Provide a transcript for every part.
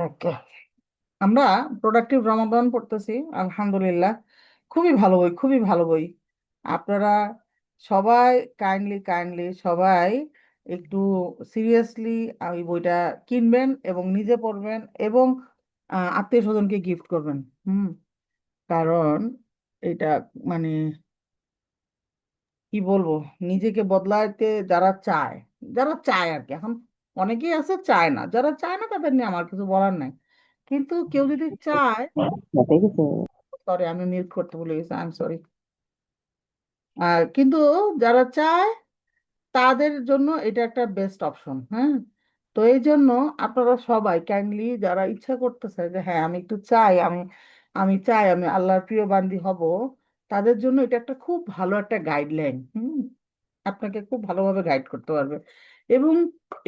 ওকে, আমরা প্রোডাক্টিভ রমাদান পড়তেছি। আলহামদুলিল্লাহ, খুবই ভালো বই, খুবই ভালো বই। আপনারা সবাই কাইন্ডলি কাইন্ডলি সবাই একটু সিরিয়াসলি ওই বইটা কিনবেন এবং নিজে পড়বেন এবং আত্মীয় স্বজনকে গিফট করবেন। হুম। কারণ এটা মানে কি বলবো, নিজেকে বদলাতে যারা চায়, যারা চায় আর কি, এখন অনেকেই আছে চায় না, যারা চায় না তাদের নিয়ে আমার কিছু বলার নাই। কিন্তু কেউ যদি চায়, সরি আমি মিউট করতে ভুলে গেছি, আই এম সরি। কিন্তু যারা চায় তাদের জন্য এটা একটা বেস্ট অপশন। হ্যাঁ, তো এই জন্য আপনারা সবাই কাইন্ডলি যারা ইচ্ছা করতেছে যে হ্যাঁ আমি একটু চাই, আমি চাই আমি আল্লাহর প্রিয় বান্দি হব, তাদের জন্য এটা একটা খুব ভালো একটা গাইডলাইন। আপনাকে খুব ভালোভাবে গাইড করতে পারবে। এবং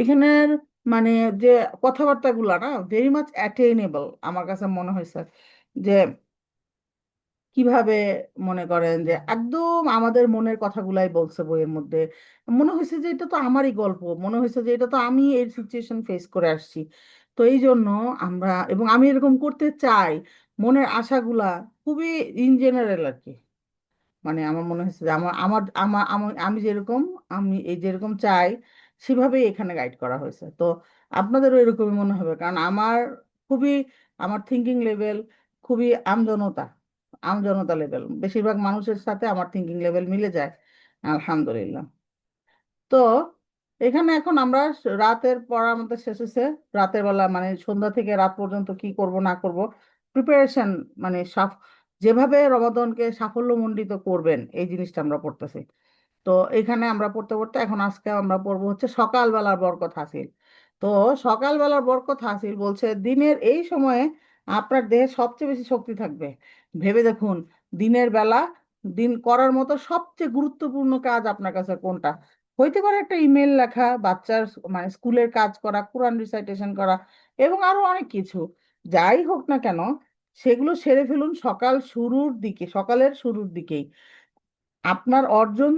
এখানের মানে যে কথাবার্তাগুলো না ভেরি মাচ অ্যাটেইনেবল আমার কাছে মনে হয়েছে। যে কিভাবে মনে করেন যে একদম আমাদের মনের কথাগুলাই বলছে বইয়ের মধ্যে। মনে হয়েছে যে এটা তো আমারই গল্প, মনে হয়েছে যে এটা তো আমি এই সিচুয়েশন ফেস করে আসছি। তো এই জন্য আমরা, এবং আমি এরকম করতে চাই, মনের আশাগুলা খুবই ইন জেনারেল আর কি। মানে আমার মনে হচ্ছে যে আমার আমার আমার আমি আমি যেরকম, আমি এই যেরকম চাই সেভাবেই এখানে গাইড করা হয়েছে। তো আপনাদেরও এরকমই মনে হবে, কারণ আমার খুবই, আমার থিঙ্কিং লেভেল খুবই আমজনতা, আমজনতা লেভেল, বেশিরভাগ মানুষের সাথে আমার থিঙ্কিং লেভেল মিলে যায় আলহামদুলিল্লাহ। তো এখানে এখন আমরা রাতের পড়া আমাদের শেষ হয়েছে। রাতের বেলা মানে সন্ধ্যা থেকে রাত পর্যন্ত কি করব না করব প্রিপারেশন, মানে যেভাবে রমাদানকে সাফল্যমণ্ডিত করবেন এই জিনিসটা আমরা পড়তেছি। তো এখানে আমরা পড়তে পড়তে এখন আজকে আমরা পড়বো হচ্ছে সকালবেলার বরকত হাসিল। তো সকালবেলার বরকত হাসিল বলছে দিনের এই সময়ে আপনার দেহে সবচেয়ে বেশি শক্তি থাকবে। ভেবে দেখুন, দিনের বেলা দিন করার মতো সবচেয়ে গুরুত্বপূর্ণ কাজ আপনার কাছে কোনটা? হইতে পারে একটা ইমেল লেখা, বাচ্চার মানে স্কুলের কাজ করা, কোরআন রিসাইটেশন করা, এবং আরো অনেক কিছু। যাই হোক না কেন, সেগুলো সেরে ফেলুন সকাল শুরুর দিকে, সকালের শুরুর দিকেই। আপনার অর্জন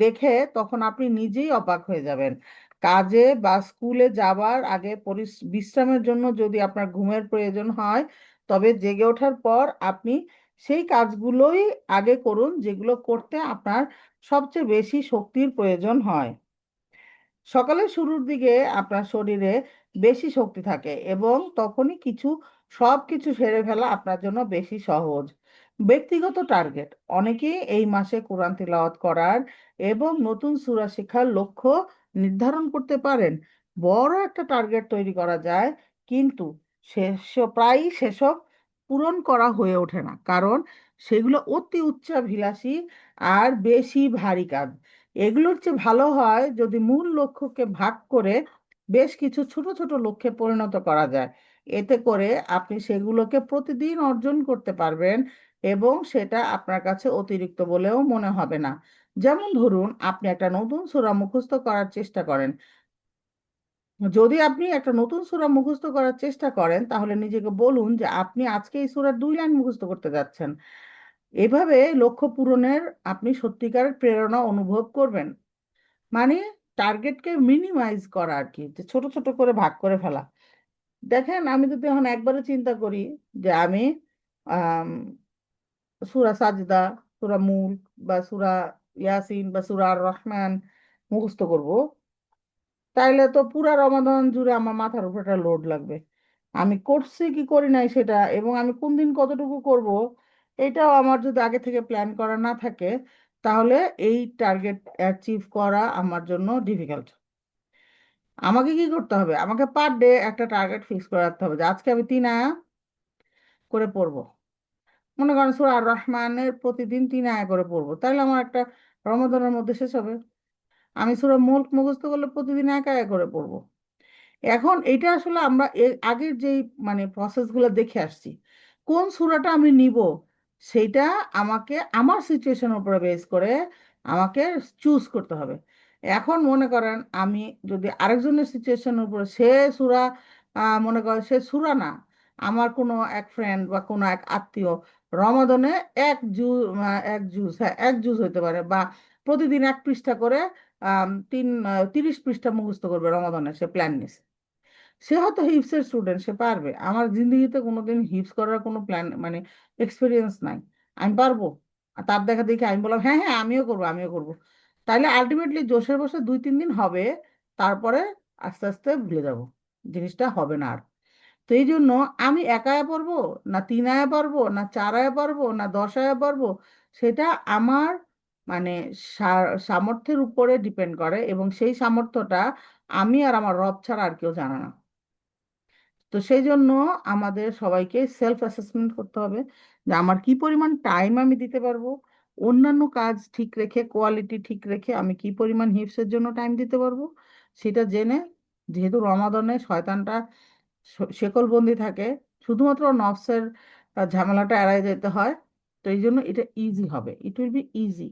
দেখে তখন আপনি নিজেই অবাক হয়ে যাবেন। কাজে বা স্কুলে যাবার আগে বিশ্রামের জন্য যদি আপনার ঘুমের প্রয়োজন হয়, তবে জেগে ওঠার পর আপনি সেই কাজগুলোই আগে করুন যেগুলো করতে আপনার সবচেয়ে বেশি শক্তির প্রয়োজন হয়। সকালের শুরুর দিকে আপনার শরীরে বেশি শক্তি থাকে এবং তখনই সব কিছু সেরে ফেলা আপনার জন্য বেশি সহজ। ব্যক্তিগত টার্গেট, অনেকেই এই মাসে কোরআন তিলাওয়াত করার এবং নতুন সূরা শেখার লক্ষ্য নির্ধারণ করতে পারেন। বড় একটা টার্গেট তৈরি করা যায়, কিন্তু প্রায়ই সেসব পূরণ করা হয়ে ওঠে না, কারণ সেগুলো অতি উচ্চাভিলাষী আর বেশি ভারী কাজ। এগুলোর চেয়ে ভালো হয় যদি মূল লক্ষ্যকে ভাগ করে বেশ কিছু ছোট ছোট লক্ষ্যে পরিণত করা যায়। এতে করে আপনি সেগুলোকে প্রতিদিন অর্জন করতে পারবেন এবং সেটা আপনার কাছে অতিরিক্ত বলেও মনে হবে না। যেমন ধরুন, আপনি একটা নতুন সূরা মুখস্থ করার চেষ্টা করেন। যদি আপনি একটা নতুন সূরা মুখস্থ করার চেষ্টা করেন, তাহলে নিজেকে বলুন যে আপনি আজকে এই সূরার 2 লাইন মুখস্থ করতে যাচ্ছেন। এভাবে লক্ষ্য পূরণের আপনি সত্যিকারের প্রেরণা অনুভব করবেন। মানে টার্গেটকে মিনিমাইজ করা আর কি, যে ছোট ছোট করে ভাগ করে ফেলা। দেখেন, আমি যদি এখন একবারে চিন্তা করি যে আমি আম, সূরা সাজদা, সূরা মুল্ক বা সূরা ইয়াসিন বা সূরা আর রহমান মুখস্থ করব, তাইলে তো পুরা রমাদান জুড়ে আমার মাথার উপর একটা লোড লাগবে। আমি করছি কি করি নাই সেটা, এবং আমি কোন দিন কতটুকু করব, এটাও আমার যদি আগে থেকে প্ল্যান করা না থাকে, তাহলে এই টার্গেট অ্যাচিভ করা আমার জন্য ডিফিকাল্ট। আমাকে কি করতে হবে? আমাকে পার ডে একটা টার্গেট ফিক্স করে রাখতে হবে যে আজকে আমি 3 আয়া করে পড়বো। মনে করেন সূরা আর রহমানের প্রতিদিন 3 আয়া করে পড়বো, তাহলে আমার একটা রমাদানের মধ্যে শেষ হবে। আমি সূরা মুল্ক মুখস্থ করলে প্রতিদিন 1 আয়া করে পড়বো। এখন এটা আসলে আমরা এর আগের যেই মানে প্রসেসগুলো দেখে আসছি, কোন সূরাটা আমি নিব সেইটা আমাকে আমার সিচুয়েশনের উপরে বেস করে আমাকে চুজ করতে হবে। এখন মনে করেন আমি যদি আরেকজনের সিচুয়েশনের উপরে, সে সূরা মনে করেন সে সূরা না, আমার কোনো এক ফ্রেন্ড বা কোনো এক আত্মীয় রমাদানে এক জুজ, হ্যাঁ 1 জুজ হইতে পারে, বা প্রতিদিন 1 পৃষ্ঠা করে 30 পৃষ্ঠা মুখস্থ করবে রমাদানে, সে প্ল্যান নিছে। সে হয়তো হিপসের স্টুডেন্ট, সে পারবে। আমার জিন্দগিতে কোনোদিন হিপস করার কোনো প্ল্যান মানে এক্সপিরিয়েন্স নাই। আমি পারবো? আর তার দেখা দেখি আমি বললাম হ্যাঁ হ্যাঁ আমিও করবো আমিও করবো, তাইলে আলটিমেটলি জোশের বসে 2-3 দিন হবে, তারপরে আস্তে আস্তে ভুলে যাব, জিনিসটা হবে না আর। তো এই জন্য আমি একায় পারবো না 3 আয়া পারবো না 4 আয়া পারবো না 10 আয়া পারবো, সেটা আমার মানে সামর্থ্যের উপরে ডিপেন্ড করে, এবং সেই সামর্থ্যটা আমি আর আমার রব ছাড়া আর কেউ জানে না। তো সেই জন্য আমাদের সবাইকে সেলফ অ্যাসেসমেন্ট করতে হবে যে আমার কি পরিমাণ টাইম আমি দিতে পারবো, অন্যান্য কাজ ঠিক রেখে কোয়ালিটি ঠিক রেখে আমি কি পরিমাণ হিপসের জন্য টাইম দিতে পারবো, সেটা জেনে, যেহেতু রমাদানে শয়তানটা শেকলবন্দি থাকে, শুধুমাত্র নফসের ঝামেলাটা এড়ায় যেতে হয়। তো এই জন্য এটা ইজি হবে, it will be easy.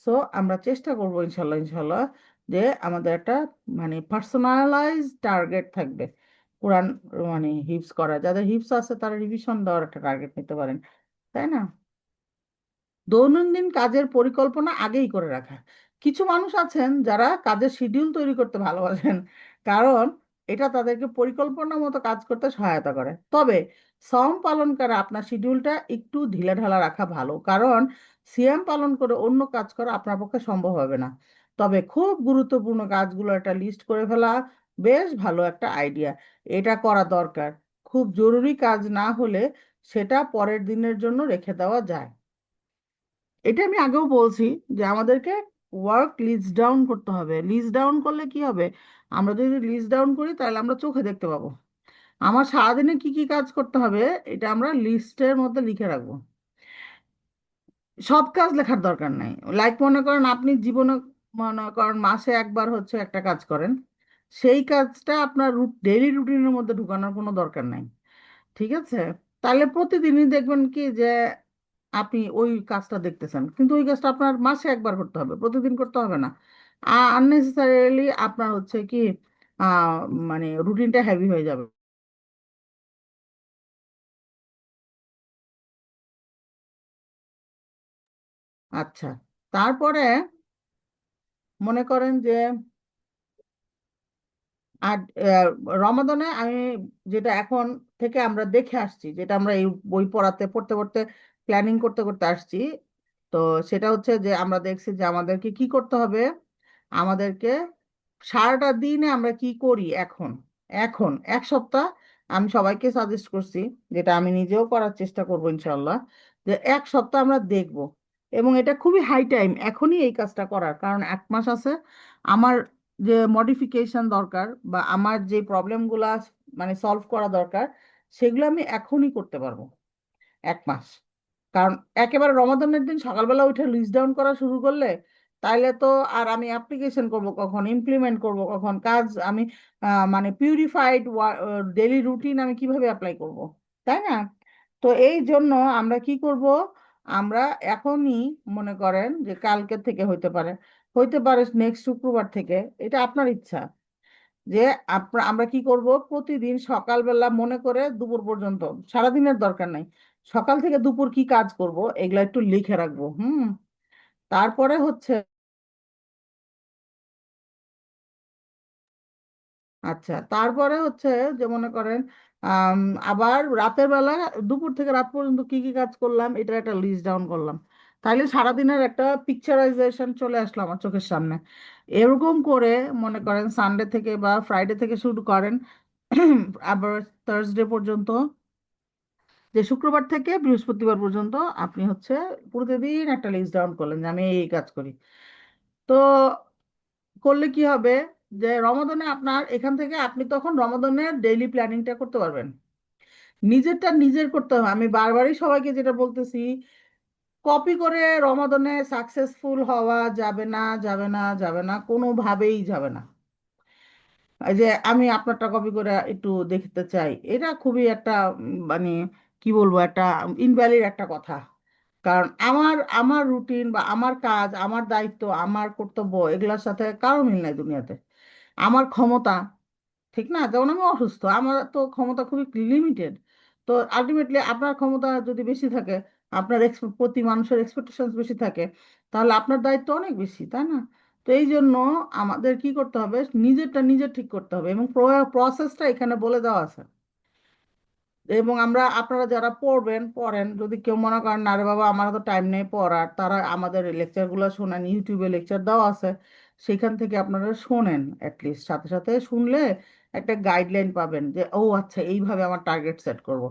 So আমরা চেষ্টা করবো ইনশাল্লাহ ইনশাল্লাহ যে আমাদের একটা মানে পার্সোনালাইজ টার্গেট থাকবে কোরআন মানে হিপস করা, যাদের হিপস আছে তারা রিভিশন দেওয়ার একটা টার্গেট নিতে পারেন, তাই না? দৈনন্দিন কাজের পরিকল্পনা আগেই করে রাখা। কিছু মানুষ আছেন যারা কাজের শিডিউল তৈরি করতে ভালোবাসেন, কারণ এটা তাদেরকে পরিকল্পনা মতো কাজ করতে সহায়তা করে। তবে সম পালন করে আপনার শিডিউলটা একটু ঢিলেঢালা রাখা ভালো, কারণ সিয়াম পালন করে অন্য কাজ করা আপনার পক্ষে সম্ভব হবে না। তবে খুব গুরুত্বপূর্ণ কাজগুলো একটা লিস্ট করে ফেলা বেশ ভালো একটা আইডিয়া, এটা করা দরকার। খুব জরুরি কাজ না হলে সেটা পরের দিনের জন্য রেখে দেওয়া যায়। এটা আমি আগেও বলছি যে আমাদেরকে ওয়ার্ক লিস্ট ডাউন করতে হবে। লিস্ট ডাউন করলে কি হবে, আমরা যদি লিস্ট ডাউন করি তাহলে আমরা চোখে দেখতে পাবো আমার সারাদিনে কি কি কাজ করতে হবে, এটা আমরা লিস্টের মধ্যে লিখে রাখবো। সব কাজ লেখার দরকার নাই। লাইক মনে করেন আপনি জীবনে মনে করেন মাসে একবার হচ্ছে একটা কাজ করেন, সেই কাজটা আপনার ডেইলি রুটিনের মধ্যে ঢুকানোর কোনো দরকার নাই, ঠিক আছে? তাহলে প্রতিদিনই দেখবেন কি যে আপনি ওই কাজটা দেখতেছেন, কিন্তু ওই কাজটা আপনার মাসে একবার করতে হবে, প্রতিদিন করতে হবে না। আননেসেসারিলি আপনার হচ্ছে কি আহ মানে রুটিনটা হেভি হয়ে যাবে। আচ্ছা, তারপরে মনে করেন যে আর রমাদানে আমি যেটা এখন থেকে আমরা দেখে আসছি, যেটা আমরা এই বই পড়াতে পড়তে পড়তে প্ল্যানিং করতে করতে আসছি, তো সেটা হচ্ছে যে আমরা দেখছি যে আমাদেরকে কি করতে হবে। আমাদেরকে সারাটা দিনে আমরা কি করি এখন, এখন 1 সপ্তাহ আমি সবাইকে সাজেস্ট করছি, যেটা আমি নিজেও করার চেষ্টা করবো ইনশাল্লাহ, যে 1 সপ্তাহ আমরা দেখব। এবং এটা খুবই হাই টাইম এখনই এই কাজটা করার, কারণ 1 মাস আছে আমার যে মডিফিকেশন দরকার বা আমার যে প্রবলেমগুলা মানে সলভ করা দরকার, সেগুলো আমি এখনই করতে পারবো 1 মাস। কারণ একেবারে রমাদানের দিন সকালবেলা উঠে লিস্ট ডাউন করা শুরু করলে তাইলে তো আর আমি অ্যাপ্লিকেশন করব কখন, ইমপ্লিমেন্ট করব কখন, কাজ আমি মানে পিউরিফাইড ডেইলি রুটিন আমি কিভাবে অ্যাপ্লাই করব, তাই না? তো এই জন্য আমরা কি করব, আমরা এখনই মনে করেন যে কালকে থেকে হইতে পারে নেক্সট শুক্রবার থেকে, এটা আপনার ইচ্ছা, যে আমরা কি করব, প্রতিদিন সকালবেলা মনে করে দুপুর পর্যন্ত, সারাদিনের দরকার নাই, সকাল থেকে দুপুর কি কাজ করব এগুলা একটু লিখে রাখবো। তারপরে হচ্ছে আচ্ছা, তারপরে হচ্ছে যে মনে করেন আম, আবার রাতের বেলা দুপুর থেকে রাত পর্যন্ত কি কি কাজ করলাম এটা একটা লিস্ট ডাউন করলাম, তাইলে সারাদিনের একটা পিকচারাইজেশন চলে আসলো আমার চোখের সামনে। এরকম করে মনে করেন সানডে থেকে বা ফ্রাইডে থেকে শুরু করেন আবার থার্সডে পর্যন্ত, যে শুক্রবার থেকে বৃহস্পতিবার পর্যন্ত আপনি হচ্ছে প্রতিদিন একটা লিস্ট ডাউন করলেন যে আমি এই কাজ করি। তো করলে কি হবে, যে রমাদানে আপনার এখান থেকে আপনি তখন রমাদানের ডেইলি প্ল্যানিংটা করতে পারবেন। নিজেরটা নিজের করতে হবে, আমি বারবারই সবাইকে যেটা বলতেছি, কপি করে রমাদানে সাকসেসফুল হওয়া যাবে না, যাবে না, যাবে না, কোনোভাবেই যাবে না। এই যে আমি আপনারটা কপি করে একটু দেখতে চাই, এটা খুবই একটা মানে কি বলবো, একটা ইনভ্যালিড একটা কথা। কারণ আমার আমার রুটিন বা আমার কাজ, আমার দায়িত্ব, আমার কর্তব্য, এগুলোর সাথে কারো মিল নাই দুনিয়াতে। আমার ক্ষমতা, ঠিক না? যেমন আমি অসুস্থ, আমার তো ক্ষমতা খুবই লিমিটেড। তো আলটিমেটলি আপনার ক্ষমতা যদি বেশি থাকে, আপনার প্রতি মানুষের এক্সপেকটেশন বেশি থাকে, তাহলে আপনার দায়িত্ব অনেক বেশি, তাই না? তো তো এই জন্য আমাদের কি করতে হবে, নিজেরটা নিজে ঠিক করতে হবে, এবং প্রসেসটা এখানে বলে দেওয়া আছে। এবং আমরা, আপনারা যারা পড়বেন পড়েন, যদি কেউ মনে করেন না রে বাবা আমার তো টাইম নেই পড়ার, তারা আমাদের লেকচারগুলো শোনেন, ইউটিউবে লেকচার দেওয়া আছে, সেখান থেকে আপনারা শোনেন। অ্যাটলিস্ট সাথে সাথে শুনলে একটা গাইডলাইন পাবেন যে ও আচ্ছা এইভাবে আমার টার্গেট সেট করব।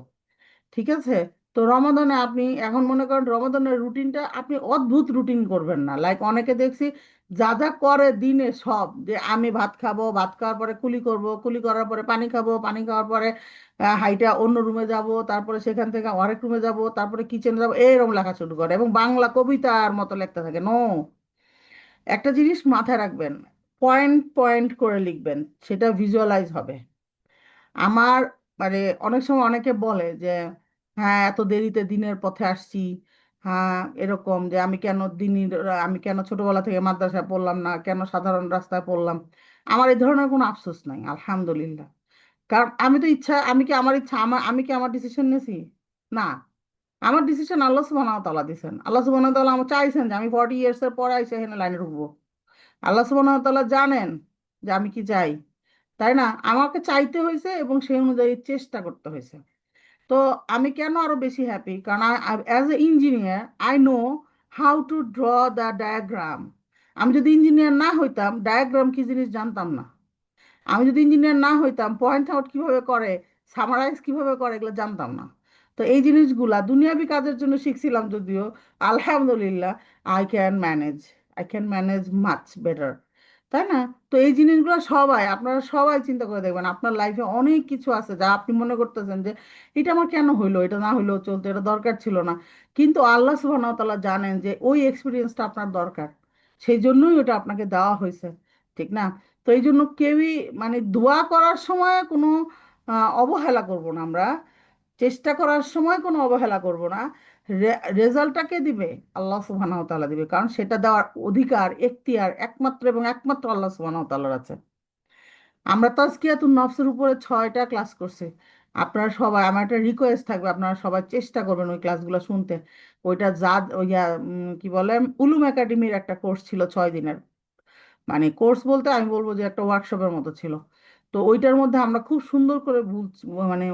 ঠিক আছে? তো রমাদানে আপনি এখন মনে করেন রমাদানের রুটিনটা আপনি অদ্ভুত রুটিন করবেন না। লাইক অনেকে দেখছি যা যা করে দিনে সব, যে আমি ভাত খাবো, ভাত খাওয়ার পরে কুলি করব, কুলি করার পরে পানি খাবো, পানি খাওয়ার পরে হাইটা অন্য রুমে যাব, তারপরে সেখান থেকে আরেক রুমে যাব, তারপরে কিচেনে যাব, এরকম লেখা শুরু করে এবং বাংলা কবিতার মতো লিখতে থাকে। নো, একটা জিনিস মাথায় রাখবেন, পয়েন্ট পয়েন্ট করে লিখবেন, সেটা ভিজুয়ালাইজ হবে। আমার মানে অনেক সময় অনেকে বলে যে হ্যাঁ এত দেরিতে দিনের পথে আসছি, হ্যাঁ এরকম যে আমি কেন ছোটবেলা থেকে মাদ্রাসায় পড়লাম না, কেন সাধারণ রাস্তায় পড়লাম। আমার এই ধরনের কোনো আফসোস নাই, আলহামদুলিল্লাহ। কারণ আমি তো ইচ্ছা, আমি কি আমার ডিসিশন নিয়েছি? না, আমার ডিসিশন আল্লাহ সুবহানাহু ওয়া তাআলা দিয়েছেন। আল্লাহ সুবহানাহু ওয়া তাআলা আমার চাইছেন যে আমি 40 ইয়ার্স এর পরে এসে এখানে লাইনে ঢুকবো। আল্লাহ সুবহানাহু ওয়া তাআলা জানেন যে আমি কি চাই, তাই না? আমাকে চাইতে হয়েছে এবং সেই অনুযায়ী চেষ্টা করতে হয়েছে। তো আমি কেন আরো বেশি হ্যাপি, কারণ as a engineer I know how to draw the diagram. আমি যদি ইঞ্জিনিয়ার না হইতাম, ডায়াগ্রাম কি জিনিস জানতাম না। আমি যদি ইঞ্জিনিয়ার না হইতাম, পয়েন্ট আউট কিভাবে করে, সামারাইজ কিভাবে করে, এগুলো জানতাম না। তো এই জিনিসগুলা দুনিয়াবি কাজের জন্য শিখছিলাম যদিও, আলহামদুলিল্লাহ I can manage much better, তাই না? তো এই জিনিসগুলো সবাই, আপনারা সবাই চিন্তা করে দেখবেন, আপনার লাইফে অনেক কিছু আছে যা আপনি মনে করতেছেন যে এটা আমার কেন হইলো, এটা না হইলেও চলতো, এটা দরকার ছিল না। কিন্তু আল্লাহ সুবহানাহু ওয়া তাআলা জানেন যে ওই এক্সপিরিয়েন্সটা আপনার দরকার, সেই জন্যই ওটা আপনাকে দেওয়া হয়েছে। ঠিক না? তো এই জন্য কেউই মানে দোয়া করার সময় কোনো অবহেলা করব না আমরা, চেষ্টা করার সময় কোনো অবহেলা করব না। রেজাল্টটাকে দিবে আল্লাহ সুবহানাহু ওয়া তাআলা দিবে, কারণ সেটা দেওয়ার অধিকার এখতিয়ার একমাত্র এবং একমাত্র আল্লাহ সুবহানাহু ওয়া তাআলার আছে। আমরা তাজকিয়াতুন নফসের উপরে 6টা ক্লাস করছি। আপনারা সবাই, আমার একটা রিকোয়েস্ট থাকবে, আপনারা সবাই চেষ্টা করবেন ওই ক্লাসগুলো শুনতে। ওইটা কি বলে, উলুম একাডেমির একটা কোর্স ছিল 6 দিনের। মানে কোর্স বলতে আমি বলবো যে একটা ওয়ার্কশপের মতো ছিল। তো ওইটার মধ্যে আমরা খুব সুন্দর করে মানে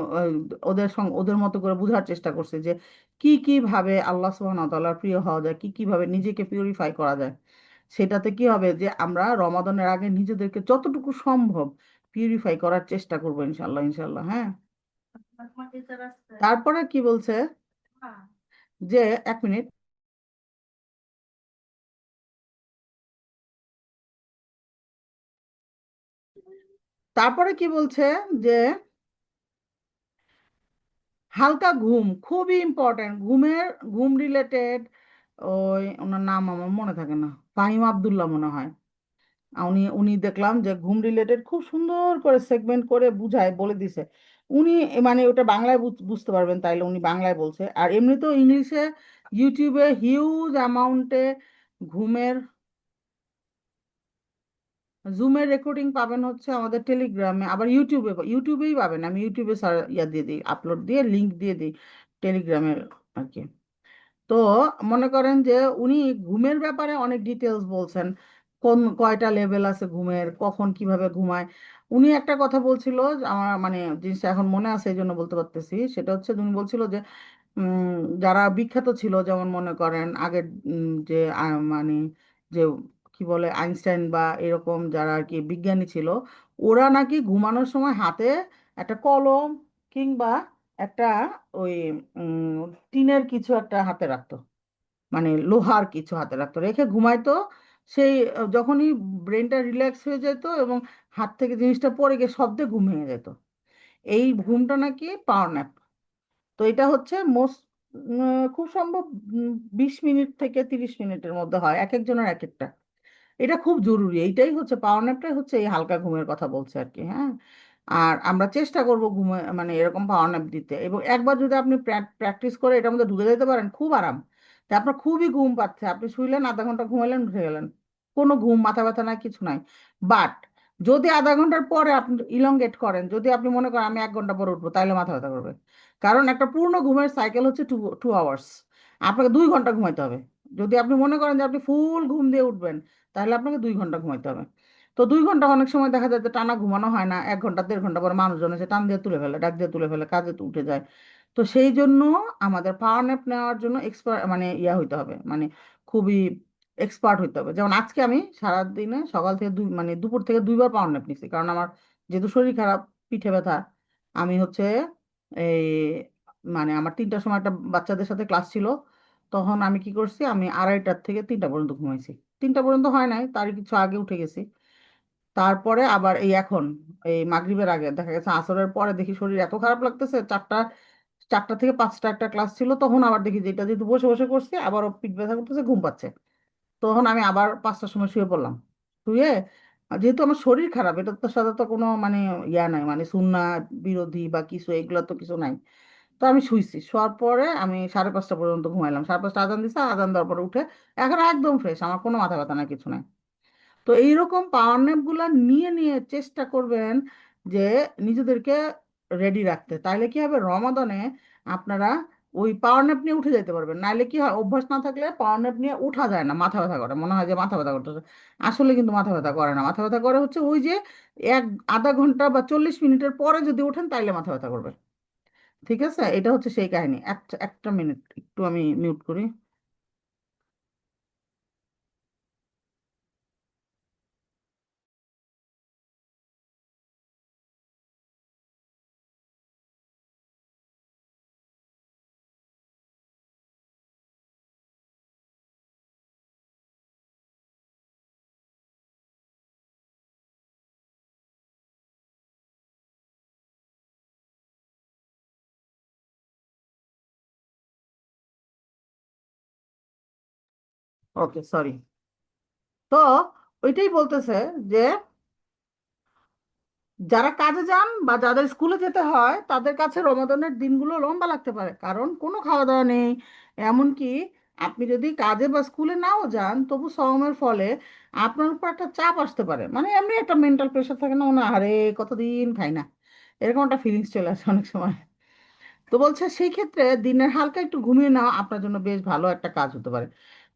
ওদের সঙ্গে ওদের মতো করে বোঝার চেষ্টা করছি যে কি কি ভাবে আল্লাহ সুবহানাহু ওয়া তাআলার প্রিয় হওয়া যায়, কি কি ভাবে নিজেকে পিউরিফাই করা যায়। সেটাতে কি হবে যে আমরা রমাদানের আগে নিজেদেরকে যতটুকু সম্ভব পিউরিফাই করার চেষ্টা করবো, ইনশাল্লাহ ইনশাল্লাহ। হ্যাঁ, তারপরে কি বলছে যে, 1 মিনিট। তারপরে কি বলছে যে হালকা ঘুম খুবই ইম্পর্ট্যান্ট। ঘুম রিলেটেড, ওই ওনার নাম আমার মনে থাকে না, ফাহিম আব্দুল্লাহ মনে হয়। উনি উনি দেখলাম যে ঘুম রিলেটেড খুব সুন্দর করে সেগমেন্ট করে বুঝায় বলে দিছে উনি। মানে ওটা বাংলায় বুঝতে পারবেন, তাইলে উনি বাংলায় বলছে। আর এমনিতেও ইংলিশে ইউটিউবে হিউজ অ্যামাউন্টে ঘুমের জুমের রেকর্ডিং পাবেন হচ্ছে আমাদের টেলিগ্রামে, আবার ইউটিউবেই পাবেন। আমি ইউটিউবে ইয়া দিয়ে দিই, আপলোড দিয়ে লিংক দিয়ে দিই টেলিগ্রামের আর কি। তো মনে করেন যে উনি ঘুমের ব্যাপারে অনেক ডিটেলস বলছেন, কোন কয়টা লেভেল আছে ঘুমের, কখন কিভাবে ঘুমায়। উনি একটা কথা বলছিল, যে আমার মানে জিনিসটা এখন মনে আছে এই জন্য বলতে পারতেছি, সেটা হচ্ছে উনি বলছিল যে যারা বিখ্যাত ছিল, যেমন মনে করেন আগের যে মানে যে কি বলে আইনস্টাইন বা এরকম যারা আর কি বিজ্ঞানী ছিল, ওরা নাকি ঘুমানোর সময় হাতে একটা কলম কিংবা একটা ওই উম, টিনের কিছু একটা হাতে রাখতো, মানে লোহার কিছু হাতে রাখতো, রেখে ঘুমাইতো। সেই যখনই ব্রেনটা রিল্যাক্স হয়ে যেত এবং হাত থেকে জিনিসটা পড়ে গিয়ে শব্দে ঘুম ভেঙে যেত। এই ঘুমটা নাকি পাওয়ার ন্যাপ। তো এটা হচ্ছে খুব সম্ভব 20 মিনিট থেকে 30 মিনিটের মধ্যে হয়, এক একজনের এক একটা। এটা খুব জরুরি, এইটাই হচ্ছে পাওয়ার ন্যাপটাই হচ্ছে এই হালকা ঘুমের কথা বলছে আর কি। হ্যাঁ, আর আমরা চেষ্টা করব ঘুমে মানে এরকম পাওয়ার ন্যাপ দিতে, এবং একবার যদি আপনি প্র্যাকটিস করে এটার মধ্যে ঢুকে যেতে পারেন, খুব আরাম। তা আপনার খুবই ঘুম পাচ্ছে, আপনি শুইলেন আধা ঘন্টা ঘুমাইলেন উঠে গেলেন, কোনো ঘুম মাথা ব্যথা নাই, কিছু নাই। বাট যদি আধা ঘন্টার পরে আপনি ইলংগেট করেন, যদি আপনি মনে করেন আমি 1 ঘন্টা পরে উঠবো, তাহলে মাথা ব্যথা করবে। কারণ একটা পূর্ণ ঘুমের সাইকেল হচ্ছে 2 2 আওয়ার্স, আপনাকে 2 ঘন্টা ঘুমাইতে হবে। যদি আপনি মনে করেন যে আপনি ফুল ঘুম দিয়ে উঠবেন, তাহলে আপনাকে 2 ঘন্টা ঘুমাইতে হবে। তো 2 ঘন্টা অনেক সময় দেখা যায় যে টানা ঘুমানো হয় না, 1 ঘন্টা 1.5 ঘন্টা পরে মানুষজন এসে টান দিয়ে তুলে ফেলে, ডাক দিয়ে তুলে ফেলে, কাজে তো উঠে যায়। তো সেই জন্য আমাদের পাওয়ার ন্যাপ নেওয়ার জন্য এক্সপার্ট মানে ইয়া হইতে হবে, মানে খুবই এক্সপার্ট হইতে হবে। যেমন আজকে আমি সারাদিনে সকাল থেকে মানে দুপুর থেকে 2বার পাওয়ার ন্যাপ নিছি, কারণ আমার যেহেতু শরীর খারাপ, পিঠে ব্যথা। আমি হচ্ছে এই মানে আমার 3টার সময় একটা বাচ্চাদের সাথে ক্লাস ছিল, তখন আমি কি করছি, আমি 2:30টার থেকে 3টা পর্যন্ত ঘুমাইছি। 3টা পর্যন্ত হয় নাই, তার কিছু আগে উঠে গেছি। তারপরে আবার এই এখন এই মাগরিবের আগে দেখা গেছে আসরের পরে দেখি শরীর এত খারাপ লাগতেছে, 4টা থেকে 5টা একটা ক্লাস ছিল, তখন আবার দেখি যে এটা যেহেতু বসে বসে করছি, আবারও পিঠ ব্যথা করতেছে, ঘুম পাচ্ছে। তখন আমি আবার 5টার সময় শুয়ে পড়লাম। শুয়ে যেহেতু আমার শরীর খারাপ, এটা তো সাথে তো কোনো মানে ইয়া নাই, মানে সুন্নাত বিরোধী বা কিছু এগুলো তো কিছু নাই। তো আমি শুইছি, শোয়ার পরে আমি 5:30 পর্যন্ত ঘুমাইলাম, 5:30 আজান দিছে, আজান দেওয়ার পরে উঠে এখন একদম ফ্রেশ, আমার কোনো মাথা ব্যথা নাই, কিছু নাই। তো এইরকম পাওয়ার ন্যাপ গুলা নিয়ে নিয়ে চেষ্টা করবেন যে নিজেদেরকে রেডি রাখতে, তাইলে কি হবে রমাদানে আপনারা ওই পাওয়ার ন্যাপ নিয়ে উঠে যেতে পারবেন। নাইলে কি হয়, অভ্যাস না থাকলে পাওয়ার ন্যাপ নিয়ে উঠা যায় না, মাথা ব্যথা করে, মনে হয় যে মাথা ব্যথা করতেছে। আসলে কিন্তু মাথা ব্যথা করে না, মাথা ব্যথা করে হচ্ছে ওই যে এক আধা ঘন্টা বা 40 মিনিটের পরে যদি ওঠেন তাইলে মাথা ব্যথা করবে। ঠিক আছে, এটা হচ্ছে সেই কাহিনী। একটা একটা মিনিট, একটু আমি মিউট করি। ওকে, সরি। তো ওইটাই বলতেছে যে যারা কাজে যান বা যাদের স্কুলে যেতে হয় তাদের কাছে রমাদানের দিনগুলো লম্বা লাগতে পারে, কারণ কোনো খাওয়া দাওয়া নেই। এমনকি আপনি যদি কাজে বা স্কুলে নাও যান, তবু সময়ের ফলে আপনার উপর একটা চাপ আসতে পারে, মানে এমনি একটা মেন্টাল প্রেশার থাকে না, মনে হয়, আরে কতদিন খাই না, এরকম একটা ফিলিংস চলে আসে অনেক সময়। তো বলছে সেই ক্ষেত্রে দিনের হালকা একটু ঘুমিয়ে নেওয়া আপনার জন্য বেশ ভালো একটা কাজ হতে পারে।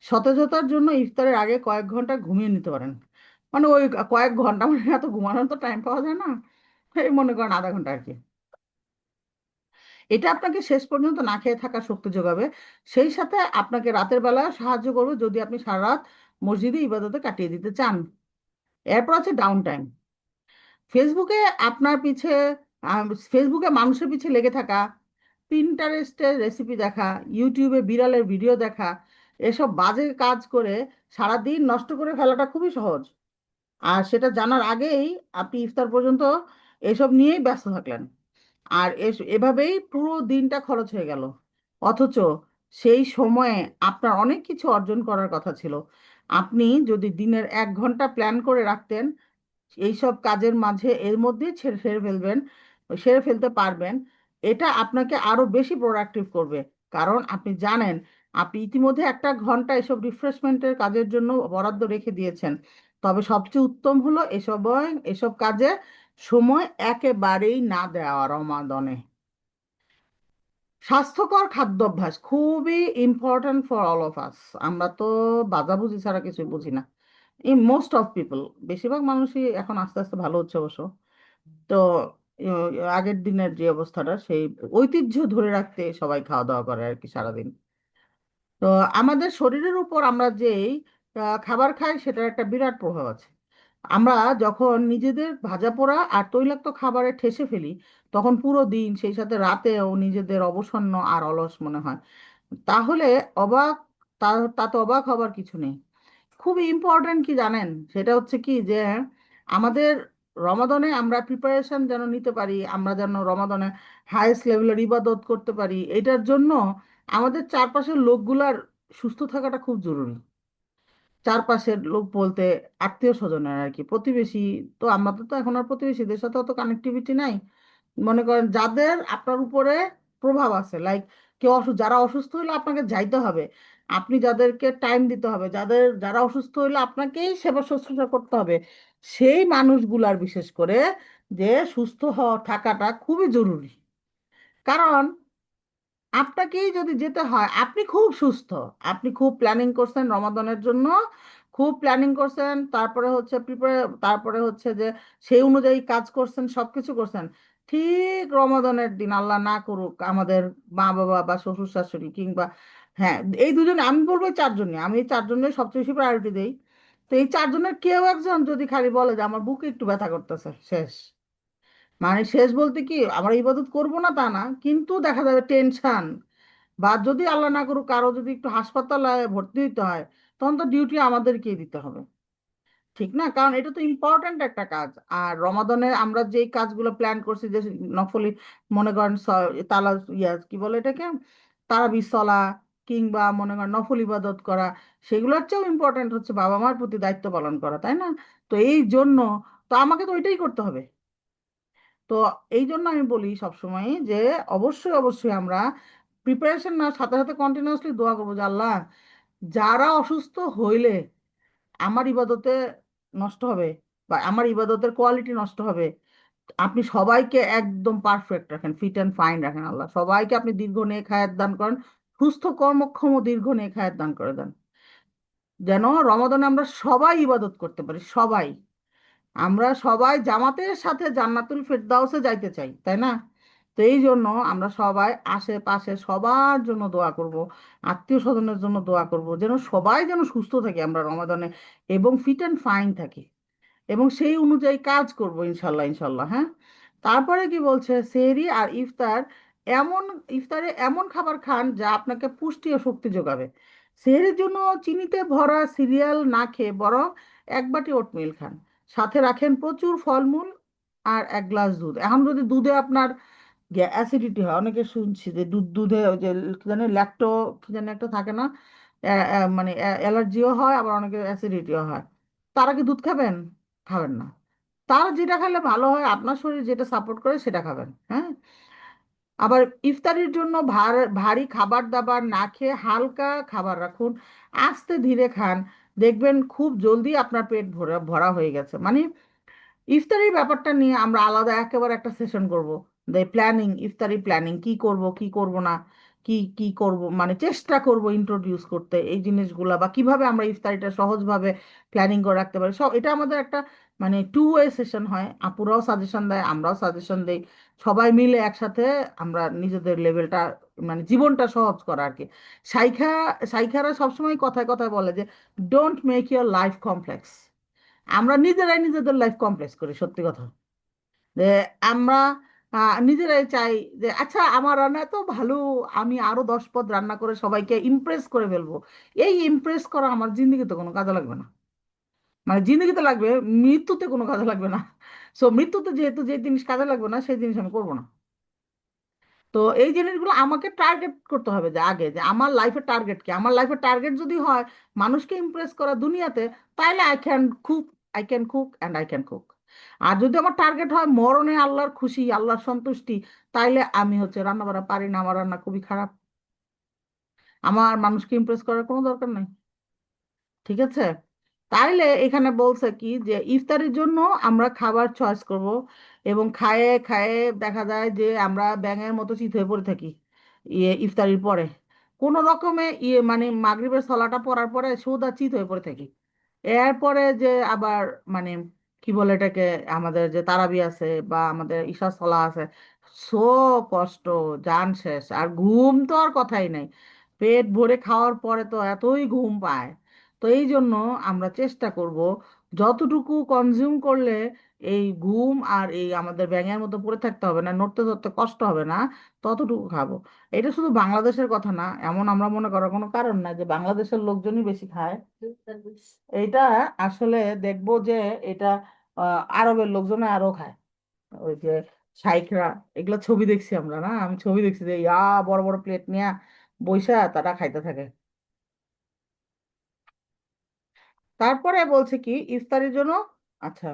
সতেজতার জন্য ইফতারের আগে কয়েক ঘন্টা ঘুমিয়ে নিতে পারেন। মানে ওই কয়েক ঘন্টা, মানে এত ঘুমানোর তো টাইম পাওয়া যায় না, এই মনে করেন আধা ঘন্টা আর কি। এটা আপনাকে শেষ পর্যন্ত না খেয়ে থাকার শক্তি যোগাবে, সেই সাথে আপনাকে রাতের বেলা সাহায্য করবে যদি আপনি সারা রাত মসজিদে ইবাদতে কাটিয়ে দিতে চান। এরপর আছে ডাউন টাইম। ফেসবুকে আপনার পিছে ফেসবুকে মানুষের পিছে লেগে থাকা, পিন্টারেস্টের রেসিপি দেখা, ইউটিউবে বিড়ালের ভিডিও দেখা, এসব বাজে কাজ করে সারা দিন নষ্ট করে ফেলাটা খুবই সহজ। আর সেটা জানার আগেই আপনি ইফতার পর্যন্ত এসব নিয়েই ব্যস্ত থাকলেন, আর এভাবেই পুরো দিনটা খরচ হয়ে গেল। অথচ সেই সময়ে আপনার অনেক কিছু অর্জন করার কথা ছিল। আপনি যদি দিনের 1 ঘন্টা প্ল্যান করে রাখতেন, এইসব কাজের মাঝে এর মধ্যেই সেরে ফেলবেন, সেরে ফেলতে পারবেন, এটা আপনাকে আরো বেশি প্রোডাক্টিভ করবে। কারণ আপনি জানেন আপনি ইতিমধ্যে 1 ঘন্টা এসব রিফ্রেশমেন্টের কাজের জন্য বরাদ্দ রেখে দিয়েছেন। তবে সবচেয়ে উত্তম হলো এসব কাজে সময় একেবারেই না দেওয়া রমাদনে। স্বাস্থ্যকর খাদ্যাভ্যাস খুবই important for all of us. আমরা তো বাজাবুঝি ছাড়া কিছুই বুঝি না, ইন মোস্ট অফ পিপল। বেশিরভাগ মানুষই এখন আস্তে আস্তে ভালো হচ্ছে অবশ্য। তো আগের দিনের যে অবস্থাটা, সেই ঐতিহ্য ধরে রাখতে সবাই খাওয়া দাওয়া করে আর কি সারাদিন। তো আমাদের শরীরের উপর আমরা যেই খাবার খাই সেটার একটা বিরাট প্রভাব আছে। আমরা যখন নিজেদের ভাজা পোড়া আর তৈলাক্ত খাবারে ঠেসে ফেলি, তখন পুরো দিন সেই সাথে রাতেও নিজেদের অবসন্ন আর অলস মনে হয়। তাহলে অবাক তা তাতে অবাক হবার কিছু নেই। খুবই ইম্পর্ট্যান্ট কি জানেন, সেটা হচ্ছে কি যে আমাদের রমাদানে আমরা প্রিপারেশন যেন নিতে পারি, আমরা যেন রমাদানে হাইয়েস্ট লেভেলের ইবাদত করতে পারি, এটার জন্য আমাদের চারপাশের লোকগুলার সুস্থ থাকাটা খুব জরুরি। চারপাশের লোক বলতে আত্মীয় স্বজনের আর কি, প্রতিবেশী। তো আমাদের তো এখন আর প্রতিবেশীদের সাথে অত কানেক্টিভিটি নাই। মনে করেন যাদের আপনার উপরে প্রভাব আছে, লাইক কেউ যারা অসুস্থ হলে আপনাকে যাইতে হবে, আপনি যাদেরকে টাইম দিতে হবে, যারা অসুস্থ হলে আপনাকেই সেবা শুশ্রূষা করতে হবে, সেই মানুষগুলার বিশেষ করে যে সুস্থ হওয়া থাকাটা খুবই জরুরি। কারণ আপনাকেই যদি যেতে হয়, আপনি খুব সুস্থ, আপনি খুব প্ল্যানিং করছেন রমাদানের জন্য, খুব প্ল্যানিং করছেন, তারপরে হচ্ছে প্রিপারে, তারপরে হচ্ছে যে সেই অনুযায়ী কাজ করছেন, সব কিছু করছেন, ঠিক রমাদানের দিন আল্লাহ না করুক আমাদের মা বাবা বা শ্বশুর শাশুড়ি কিংবা, হ্যাঁ, এই দুজনে আমি বলবো, এই চারজনে, আমি এই চারজনের সবচেয়ে বেশি প্রায়োরিটি দিই। তো এই চারজনের কেউ একজন যদি খালি বলে যে আমার বুকে একটু ব্যথা করতেছে, শেষ। মানে শেষ বলতে কি আমরা ইবাদত করব না তা না, কিন্তু দেখা যাবে টেনশন, বা যদি আল্লাহ না করুক কারো যদি একটু হাসপাতালে ভর্তি হইতে হয়, তখন তো ডিউটি আমাদেরকেই দিতে হবে। ঠিক না? কারণ এটা তো ইম্পর্ট্যান্ট একটা কাজ। আর রমাদানে আমরা যেই কাজগুলো প্ল্যান করছি, যে নফলি, মনে করেন তালা, কি বলে এটাকে, তারাবি চলা, কিংবা মনে করেন নফল ইবাদত করা, সেগুলোর চেয়েও ইম্পর্ট্যান্ট হচ্ছে বাবা মার প্রতি দায়িত্ব পালন করা, তাই না? তো এই জন্য তো আমাকে তো ওইটাই করতে হবে। তো এই জন্য আমি বলি সবসময় যে অবশ্যই অবশ্যই আমরা প্রিপারেশন না সাথে সাথে কন্টিনিউয়াসলি দোয়া করবো যে আল্লাহ, যারা অসুস্থ হইলে আমার ইবাদতে নষ্ট হবে বা আমার ইবাদতের কোয়ালিটি নষ্ট হবে, আপনি সবাইকে একদম পারফেক্ট রাখেন, ফিট অ্যান্ড ফাইন রাখেন আল্লাহ, সবাইকে আপনি দীর্ঘ নেক হায়াত দান করেন, সুস্থ কর্মক্ষম দীর্ঘ নেক হায়াত দান করে দেন, যেন রমাদানে আমরা সবাই ইবাদত করতে পারি, সবাই। আমরা সবাই জামাতের সাথে জান্নাতুল ফেরদাউসে যাইতে চাই, তাই না? তো এই জন্য আমরা সবাই আশেপাশে সবার জন্য দোয়া করব, আত্মীয় স্বজনের জন্য দোয়া করব, যেন সবাই যেন সুস্থ থাকি আমরা রমাদানে, এবং ফিট অ্যান্ড ফাইন থাকি, এবং সেই অনুযায়ী কাজ করব ইনশাল্লাহ, ইনশাল্লাহ, হ্যাঁ। তারপরে কি বলছে, সেহরি আর ইফতার, এমন, ইফতারে এমন খাবার খান যা আপনাকে পুষ্টি ও শক্তি যোগাবে। সেহরির জন্য চিনিতে ভরা সিরিয়াল না খেয়ে বরং এক বাটি ওটমিল খান, সাথে রাখেন প্রচুর ফলমূল আর এক গ্লাস দুধ। এখন যদি দুধে আপনার অ্যাসিডিটি হয়, অনেকে শুনছি যে দুধে ওই যে কি জানি ল্যাকটো, কি জানি একটা থাকে না, মানে অ্যালার্জিও হয়, আবার অনেকে অ্যাসিডিটিও হয়, তারা কি দুধ খাবেন? খাবেন না। তার যেটা খেলে ভালো হয়, আপনার শরীর যেটা সাপোর্ট করে সেটা খাবেন, হ্যাঁ। আবার ইফতারির জন্য ভারী খাবার দাবার না খেয়ে হালকা খাবার রাখুন, আস্তে ধীরে খান, দেখবেন খুব জলদি আপনার পেট ভরা ভরা হয়ে গেছে। মানে ইফতারির ব্যাপারটা নিয়ে আমরা আলাদা একেবারে একটা সেশন করব, প্ল্যানিং, ইফতারি প্ল্যানিং, কি করব কি করব না, কি কি করব, মানে চেষ্টা করব ইন্ট্রোডিউস করতে এই জিনিসগুলা, বা কিভাবে আমরা ইফতারিটা সহজভাবে প্ল্যানিং করে রাখতে পারি, সব এটা আমাদের একটা মানে টু ওয়ে সেশন হয়, আপুরাও সাজেশন দেয়, আমরাও সাজেশন দেই, সবাই মিলে একসাথে আমরা নিজেদের লেভেলটা, মানে জীবনটা সহজ করা আর কি। সাইখা সাইখারা সবসময় কথায় কথায় বলে যে don't make your life complex. আমরা নিজেরাই নিজেদের লাইফ কমপ্লেক্স করি, সত্যি কথা। যে আমরা নিজেরাই চাই যে আচ্ছা আমার রান্না এত ভালো, আমি আরো 10 পদ রান্না করে সবাইকে ইমপ্রেস করে ফেলবো। এই ইমপ্রেস করা আমার জিন্দগিতে কোনো কাজে লাগবে না। মানে জিন্দগিতে লাগবে, মৃত্যুতে কোনো কাজে লাগবে না। সো মৃত্যুতে যেহেতু যে জিনিস কাজে লাগবে না, সেই জিনিস আমি করবো না। তো এই জিনিসগুলো আমাকে টার্গেট করতে হবে, যে আগে যে আমার লাইফের টার্গেট কি, আমার লাইফের টার্গেট যদি হয় মানুষকে ইমপ্রেস করা দুনিয়াতে, তাহলে I can cook and I can cook. আর যদি আমার টার্গেট হয় মরণে আল্লাহর খুশি, আল্লাহর সন্তুষ্টি, তাইলে আমি হচ্ছে রান্না বান্না পারি না, আমার রান্না খুবই খারাপ, আমার মানুষকে ইমপ্রেস করার কোনো দরকার নাই। ঠিক আছে? তাইলে এখানে বলছে কি যে ইফতারির জন্য আমরা খাবার চয়েস করব, এবং খায়ে খায়ে দেখা যায় যে আমরা ব্যাঙের মতো চিত হয়ে পড়ে থাকি ইফতারির পরে, কোনো রকমে মানে মাগরিবের সলাটা পড়ার পরে সুদা চিত হয়ে পড়ে থাকি। এরপরে যে আবার মানে কি বলে এটাকে, আমাদের যে তারাবি আছে বা আমাদের ঈশা সলা আছে, সো কষ্ট, জান শেষ, আর ঘুম তো আর কথাই নাই, পেট ভরে খাওয়ার পরে তো এতই ঘুম পায়। তো এই জন্য আমরা চেষ্টা করব যতটুকু কনজিউম করলে এই ঘুম আর এই আমাদের ব্যাঙের মতো পড়ে থাকতে হবে না, নড়তে চড়তে কষ্ট হবে না, ততটুকু খাবো। এটা শুধু বাংলাদেশের কথা না, এমন আমরা মনে করার কোনো কারণ না যে বাংলাদেশের লোকজনই বেশি খায়। এইটা আসলে দেখবো যে এটা আরবের লোকজন আরো খায়, ওই যে শাইখরা, এগুলো ছবি দেখছি আমরা, না আমি ছবি দেখছি যে বড় বড় প্লেট নিয়ে বইসা তারা খাইতে থাকে। তারপরে বলছে কি ইফতারির জন্য, আচ্ছা,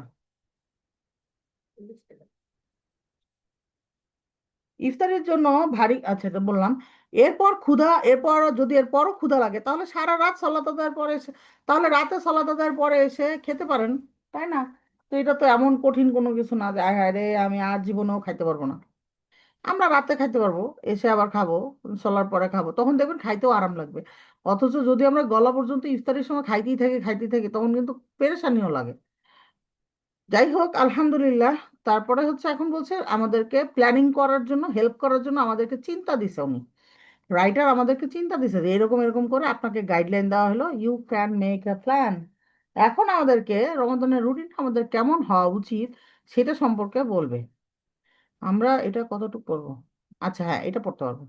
ইফতারের জন্য ভারী, আচ্ছা এটা বললাম। এরপর যদি এরপরও ক্ষুধা লাগে তাহলে সারা রাত সালাত আদায়ের পরে এসে, তাহলে রাতে সালাত আদায়ের পরে এসে খেতে পারেন, তাই না? তো এটা তো এমন কঠিন কোনো কিছু না যে আয় হায় রে আমি আর জীবনেও খাইতে পারবো না। আমরা রাতে খাইতে পারবো, এসে আবার খাবো, চলার পরে খাবো, তখন দেখবেন খাইতেও আরাম লাগবে। অথচ যদি আমরা গলা পর্যন্ত ইফতারের সময় খাইতেই থাকি তখন কিন্তু পেরেশানিও লাগে। যাই হোক, আলহামদুলিল্লাহ। তারপরে হচ্ছে এখন বলছে আমাদেরকে প্ল্যানিং করার জন্য, হেল্প করার জন্য আমাদেরকে চিন্তা দিছে উনি, রাইটার আমাদেরকে চিন্তা দিছে যে এরকম এরকম করে আপনাকে গাইডলাইন দেওয়া হলো, you can make a plan. এখন আমাদেরকে রমাদানের রুটিন আমাদের কেমন হওয়া উচিত সেটা সম্পর্কে বলবে। আমরা এটা কতটুকু পড়বো? আচ্ছা, হ্যাঁ, এটা পড়তে পারবো।